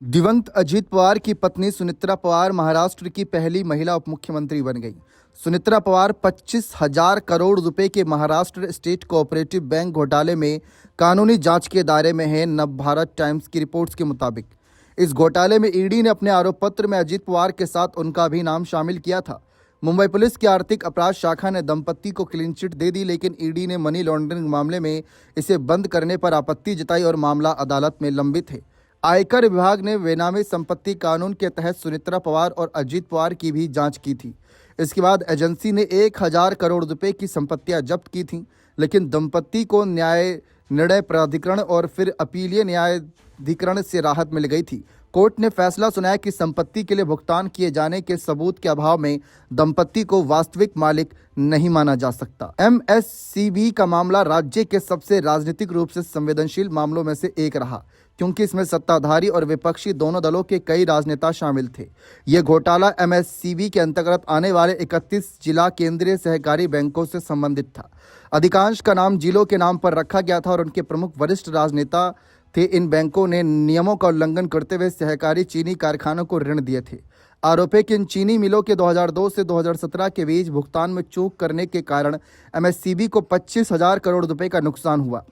दिवंगत अजीत पवार की पत्नी सुनेत्रा पवार महाराष्ट्र की पहली महिला उप मुख्यमंत्री बन गई। सुनेत्रा पवार 25,000 करोड़ रुपए के महाराष्ट्र स्टेट कोऑपरेटिव बैंक घोटाले में कानूनी जांच के दायरे में है। नवभारत टाइम्स की रिपोर्ट्स के मुताबिक इस घोटाले में ईडी ने अपने आरोप पत्र में अजीत पवार के साथ उनका भी नाम शामिल किया था। मुंबई पुलिस की आर्थिक अपराध शाखा ने दंपत्ति को क्लीन चिट दे दी, लेकिन ईडी ने मनी लॉन्ड्रिंग मामले में इसे बंद करने पर आपत्ति जताई और मामला अदालत में लंबित है। आयकर विभाग ने बेनामी संपत्ति कानून के तहत सुनेत्रा पवार और अजीत पवार की भी जांच की थी। इसके बाद एजेंसी ने 1,000 करोड़ रुपए की संपत्तियां जब्त की थीं, लेकिन दंपत्ति को न्याय निर्णय प्राधिकरण और फिर अपीलीय न्यायाधिकरण से राहत मिल गई थी। कोर्ट ने फैसला सुनाया कि संपत्ति के लिए भुगतान किए जाने के सबूत के अभाव में दंपत्ति को वास्तविक मालिक नहीं माना जा सकता। एमएससीबी का मामला राज्य के सबसे राजनीतिक रूप से संवेदनशील मामलों में से एक रहा, क्योंकि इसमें सत्ताधारी और विपक्षी दोनों दलों के कई राजनेता शामिल थे। यह घोटाला एमएससीबी के अंतर्गत आने वाले 31 जिला केंद्रीय सहकारी बैंकों से संबंधित था। अधिकांश का नाम जिलों के नाम पर रखा गया था और उनके प्रमुख वरिष्ठ राजनेता थे। इन बैंकों ने नियमों का उल्लंघन करते हुए सहकारी चीनी कारखानों को ऋण दिए थे। आरोप है कि इन चीनी मिलों के 2002 से 2017 के बीच भुगतान में चूक करने के कारण एमएससीबी को 25,000 करोड़ रुपए का नुकसान हुआ।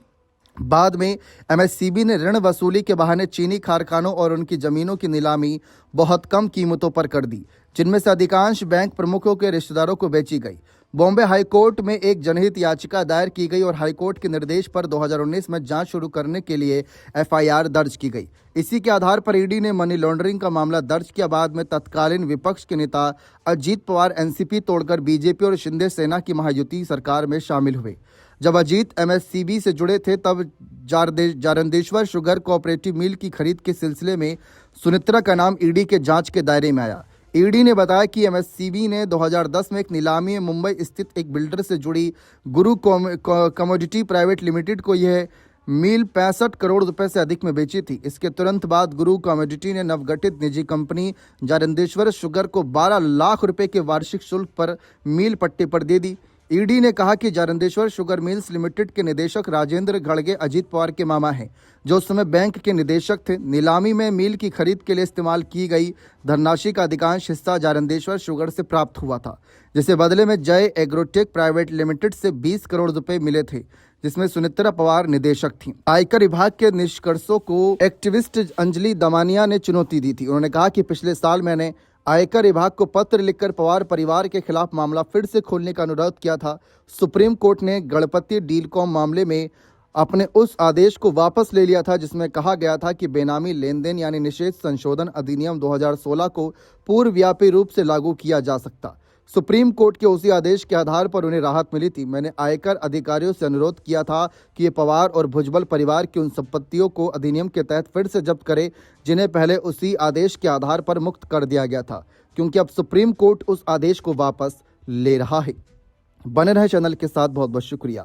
बाद में एमएससीबी ने ऋण वसूली के बहाने चीनी कारखानों और उनकी जमीनों की नीलामी बहुत कम कीमतों पर कर दी, जिनमें से अधिकांश बैंक प्रमुखों के रिश्तेदारों को बेची गई। बॉम्बे हाईकोर्ट में एक जनहित याचिका दायर की गई और हाईकोर्ट के निर्देश पर 2019 में जांच शुरू करने के लिए एफआईआर दर्ज की गई। इसी के आधार पर ईडी ने मनी लॉन्ड्रिंग का मामला दर्ज किया। बाद में तत्कालीन विपक्ष के नेता अजीत पवार एनसीपी तोड़कर बीजेपी और शिंदे सेना की महायुति सरकार में शामिल हुए। जब अजीत एमएससीबी से जुड़े थे तब जारंदेश्वर शुगर कोऑपरेटिव मिल की खरीद के सिलसिले में सुनेत्रा का नाम ईडी के जांच के दायरे में आया। ईडी ने बताया कि एमएससीबी ने 2010 में एक नीलामी में मुंबई स्थित एक बिल्डर से जुड़ी गुरु कमोडिटी प्राइवेट लिमिटेड को यह मिल 65 करोड़ रुपए से अधिक में बेची थी। इसके तुरंत बाद गुरु कमोडिटी ने नवगठित निजी कंपनी जारंदेश्वर शुगर को 12 लाख रुपए के वार्षिक शुल्क पर मिल पट्टे पर दे दी। ईडी ने कहा कि जारंदेश्वर शुगर मिल्स लिमिटेड के निदेशक राजेंद्र घड़गे अजीत पवार के मामा हैं, जो उस समय बैंक के निदेशक थे। नीलामी में मिल की खरीद के लिए इस्तेमाल की गई धनराशि का अधिकांश हिस्सा जारंदेश्वर शुगर से प्राप्त हुआ था, जिसे बदले में जय एग्रोटेक प्राइवेट लिमिटेड से 20 करोड़ रुपए मिले थे, जिसमें सुनेत्रा पवार निदेशक थीं। आयकर विभाग के निष्कर्षों को एक्टिविस्ट अंजलि दमानिया ने चुनौती दी थी। उन्होंने कहा कि पिछले साल मैंने आयकर विभाग को पत्र लिखकर पवार परिवार के खिलाफ मामला फिर से खोलने का अनुरोध किया था। सुप्रीम कोर्ट ने गणपति डीलकॉम मामले में अपने उस आदेश को वापस ले लिया था, जिसमें कहा गया था कि बेनामी लेन देन यानी निषेध संशोधन अधिनियम 2016 को पूर्वव्यापी रूप से लागू किया जा सकता। सुप्रीम कोर्ट के उसी आदेश के आधार पर उन्हें राहत मिली थी। मैंने आयकर अधिकारियों से अनुरोध किया था कि ये पवार और भुजबल परिवार की उन संपत्तियों को अधिनियम के तहत फिर से जब्त करे, जिन्हें पहले उसी आदेश के आधार पर मुक्त कर दिया गया था, क्योंकि अब सुप्रीम कोर्ट उस आदेश को वापस ले रहा है। बने रहे चैनल के साथ। बहुत बहुत शुक्रिया।